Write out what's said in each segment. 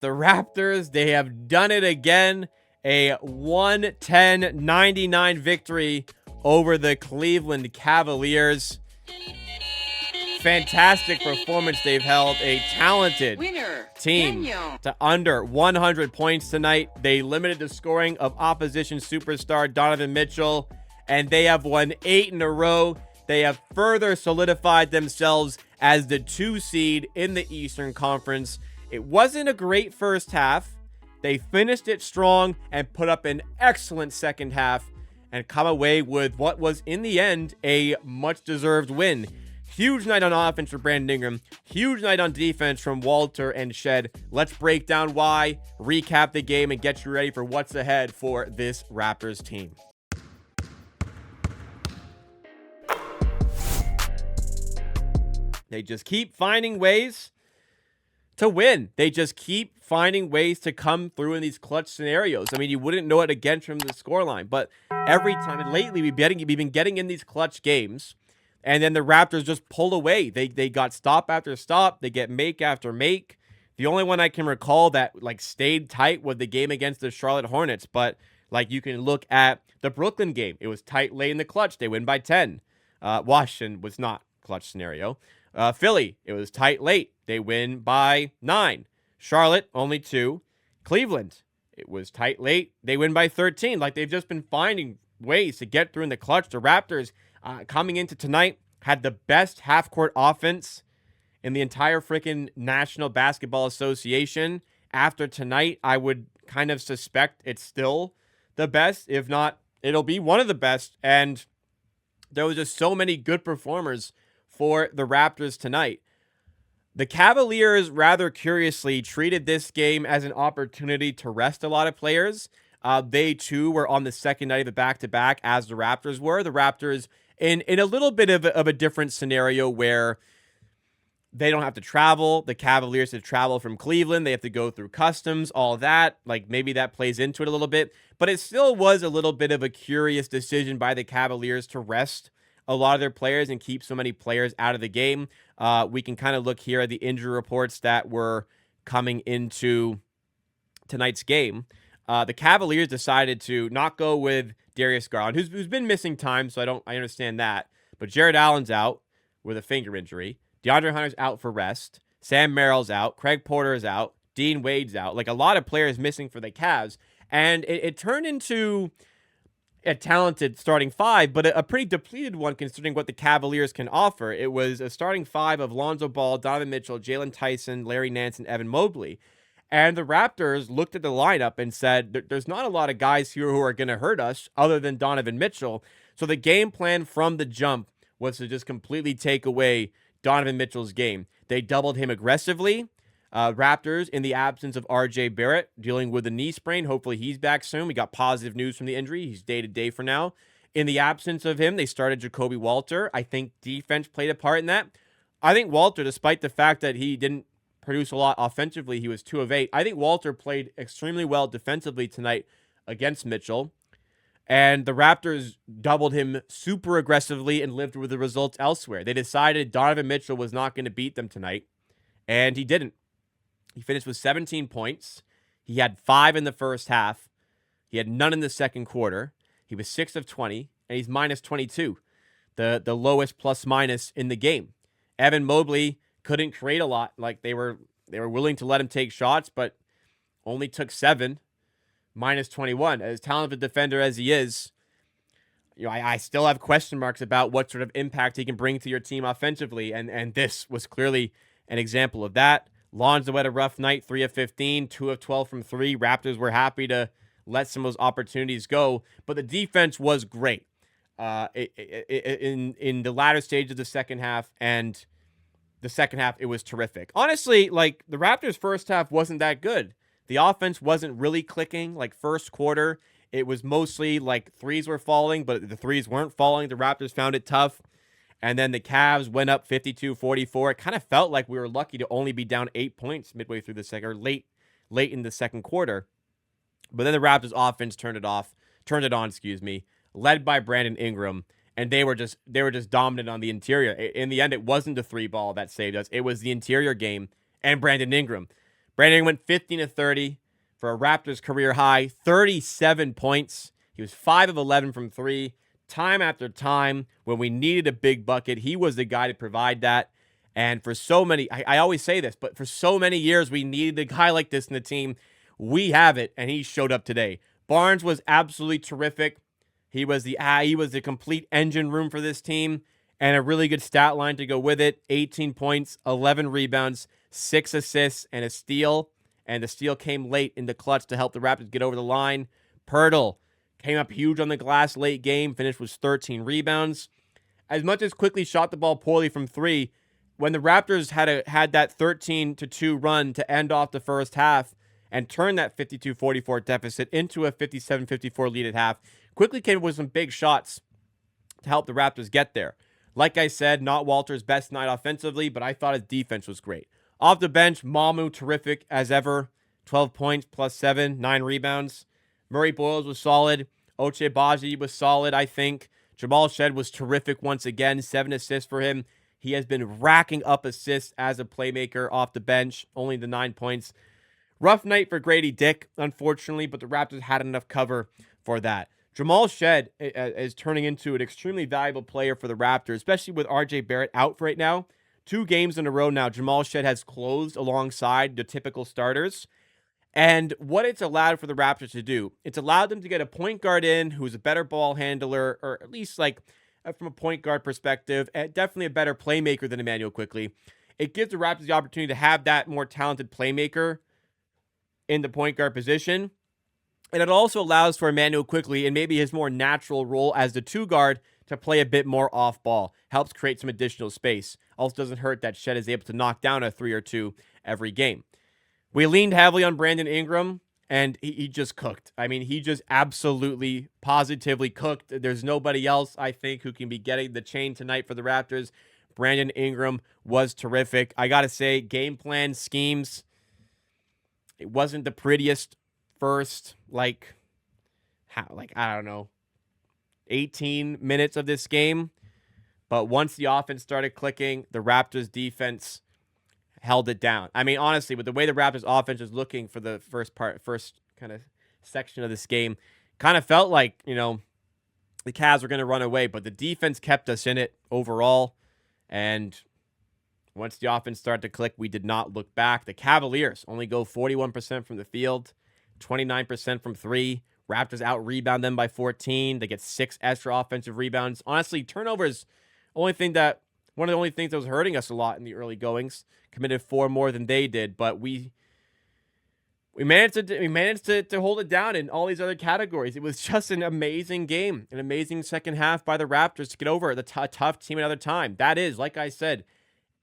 The Raptors, they have done it again. A 110-99 victory over the Cleveland Cavaliers. Fantastic performance they've held. A talented team to under 100 points tonight. They limited the scoring of opposition superstar Donovan Mitchell, and they have won 8 in a row. They have further solidified themselves as the 2 seed in the Eastern Conference. It wasn't a great first half. They finished it strong and put up an excellent second half and come away with what was, in the end, a much-deserved win. Huge night on offense for Brandon Ingram. Huge night on defense from Walter and Shead. Let's break down why, recap the game, and get you ready for what's ahead for this Raptors team. They just keep finding ways to win. They just keep finding ways to come through in these clutch scenarios. I mean, you wouldn't know it again from the scoreline, but every time, and lately we've been getting in these clutch games, and then the Raptors just pull away. They got stop after stop. They get make after make. The only one I can recall that stayed tight was the game against the Charlotte Hornets, but you can look at the Brooklyn game. It was tight late in the clutch. They win by 10. Washington was not clutch scenario. Philly, it was tight late. They win by 9. Charlotte, only 2. Cleveland, it was tight late. They win by 13. They've just been finding ways to get through in the clutch. The Raptors, coming into tonight, had the best half-court offense in the entire freaking National Basketball Association. After tonight, I would kind of suspect it's still the best. If not, it'll be one of the best. And there was just so many good performers for the Raptors tonight. The Cavaliers, rather curiously, treated this game as an opportunity to rest a lot of players. They, too, were on the second night of the back-to-back, as the Raptors were. The Raptors, in a little bit of a different scenario where they don't have to travel. The Cavaliers have to travel from Cleveland. They have to go through customs, all that. Maybe that plays into it a little bit. But it still was a little bit of a curious decision by the Cavaliers to rest a lot of their players and keep so many players out of the game. We can kind of look here at the injury reports that were coming into tonight's game. The Cavaliers decided to not go with Darius Garland, who's been missing time, so I understand that. But Jared Allen's out with a finger injury. DeAndre Hunter's out for rest. Sam Merrill's out. Craig Porter is out. Dean Wade's out. A lot of players missing for the Cavs. And it turned into a talented starting 5, but a pretty depleted one considering what the Cavaliers can offer. It was a starting 5 of Lonzo Ball, Donovan Mitchell, Jalen Tyson, Larry Nance, and Evan Mobley. And the Raptors looked at the lineup and said, there's not a lot of guys here who are going to hurt us other than Donovan Mitchell. So the game plan from the jump was to just completely take away Donovan Mitchell's game. They doubled him aggressively. Raptors, in the absence of R.J. Barrett, dealing with a knee sprain. Hopefully he's back soon. We got positive news from the injury. He's day-to-day for now. In the absence of him, they started Jacoby Walter. I think defense played a part in that. I think Walter, despite the fact that he didn't produce a lot offensively, he was 2 of 8. I think Walter played extremely well defensively tonight against Mitchell. And the Raptors doubled him super aggressively and lived with the results elsewhere. They decided Donovan Mitchell was not going to beat them tonight, and he didn't. He finished with 17 points. He had 5 in the first half. He had none in the second quarter. He was 6 of 20, and he's minus 22, the lowest plus-minus in the game. Evan Mobley couldn't create a lot. They were willing to let him take shots, but only took 7, minus 21. As talented a defender as he is, I still have question marks about what sort of impact he can bring to your team offensively, and this was clearly an example of that. Lonzo had a rough night, 3 of 15, 2 of 12 from 3. Raptors were happy to let some of those opportunities go, but the defense was great in the latter stage of the second half, and the second half, it was terrific. Honestly, the Raptors' first half wasn't that good. The offense wasn't really clicking. First quarter, it was mostly threes were falling, but the threes weren't falling. The Raptors found it tough. And then the Cavs went up 52-44. It kind of felt like we were lucky to only be down 8 points midway through the second, or late in the second quarter. But then the Raptors offense turned it on, led by Brandon Ingram, and they were just dominant on the interior. In the end, it wasn't the 3 ball that saved us. It was the interior game and Brandon Ingram. Brandon Ingram went 15 of 30 for a Raptors career high, 37 points. He was 5 of 11 from 3. Time after time, when we needed a big bucket, he was the guy to provide that. And for so many, I always say this, but for so many years, we needed a guy like this in the team. We have it, and he showed up today. Barnes was absolutely terrific. He was the complete engine room for this team, and a really good stat line to go with it. 18 points, 11 rebounds, 6 assists, and a steal. And the steal came late in the clutch to help the Raptors get over the line. Pirtle came up huge on the glass late game, finished with 13 rebounds. As much as Quickly shot the ball poorly from 3, when the Raptors had that 13-2 run to end off the first half and turn that 52-44 deficit into a 57-54 lead at half, Quickly came up with some big shots to help the Raptors get there. Like I said, not Walter's best night offensively, but I thought his defense was great. Off the bench, Mamu, terrific as ever. 12 points, plus 7, 9 rebounds. Murray Boyles was solid. Ochai Agbaji was solid, I think. Jamal Shead was terrific once again. 7 assists for him. He has been racking up assists as a playmaker off the bench. Only the 9 points. Rough night for Grady Dick, unfortunately, but the Raptors had enough cover for that. Jamal Shead is turning into an extremely valuable player for the Raptors, especially with RJ Barrett out right now. 2 games in a row now, Jamal Shead has closed alongside the typical starters. And what it's allowed for the Raptors to do, it's allowed them to get a point guard in who's a better ball handler, or at least from a point guard perspective, and definitely a better playmaker than Immanuel Quickley. It gives the Raptors the opportunity to have that more talented playmaker in the point guard position. And it also allows for Immanuel Quickley, and maybe his more natural role as the 2 guard, to play a bit more off ball. Helps create some additional space. Also doesn't hurt that Shead is able to knock down a 3 or 2 every game. We leaned heavily on Brandon Ingram, and he just cooked. I mean, he just absolutely, positively cooked. There's nobody else, I think, who can be getting the chain tonight for the Raptors. Brandon Ingram was terrific. I got to say, game plan, schemes, it wasn't the prettiest first, I don't know, 18 minutes of this game. But once the offense started clicking, the Raptors defense held it down. I mean, honestly, with the way the Raptors offense was looking for the first kind of section of this game, kind of felt like, the Cavs were going to run away, but the defense kept us in it overall. And once the offense started to click, we did not look back. The Cavaliers only go 41% from the field, 29% from 3. Raptors out-rebound them by 14. They get 6 extra offensive rebounds. Honestly, turnovers, one of the only things that was hurting us a lot in the early goings. Committed 4 more than they did, but we managed to hold it down in all these other categories. It was just an amazing game, an amazing second half by the Raptors to get over the tough team another time. That is, like I said,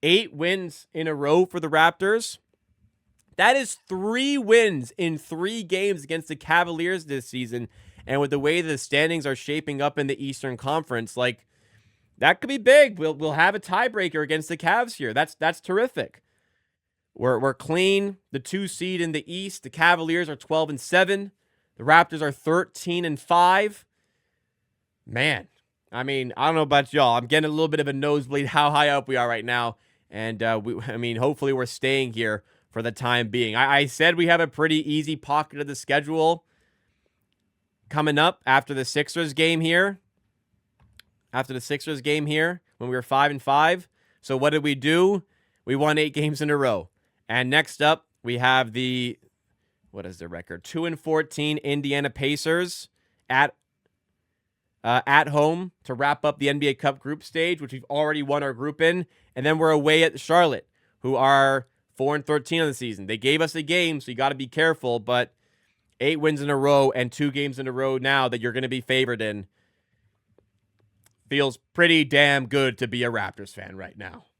8 wins in a row for the Raptors. That is 3 wins in 3 games against the Cavaliers this season. And with the way the standings are shaping up in the Eastern Conference, that could be big. We'll have a tiebreaker against the Cavs here. That's terrific. We're clean. The 2 seed in the East. The Cavaliers are 12-7. The Raptors are 13-5. Man, I mean, I don't know about y'all. I'm getting a little bit of a nosebleed how high up we are right now. And hopefully we're staying here for the time being. I said we have a pretty easy pocket of the schedule coming up after the Sixers game here. When we were 5-5. So what did we do? We won 8 games in a row. And next up, we have what is the record? 2-14 Indiana Pacers at home to wrap up the NBA Cup group stage, which we've already won our group in. And then we're away at Charlotte, who are 4-13 on the season. They gave us a game, so you got to be careful. But 8 wins in a row and 2 games in a row now that you're going to be favored in. Feels pretty damn good to be a Raptors fan right now.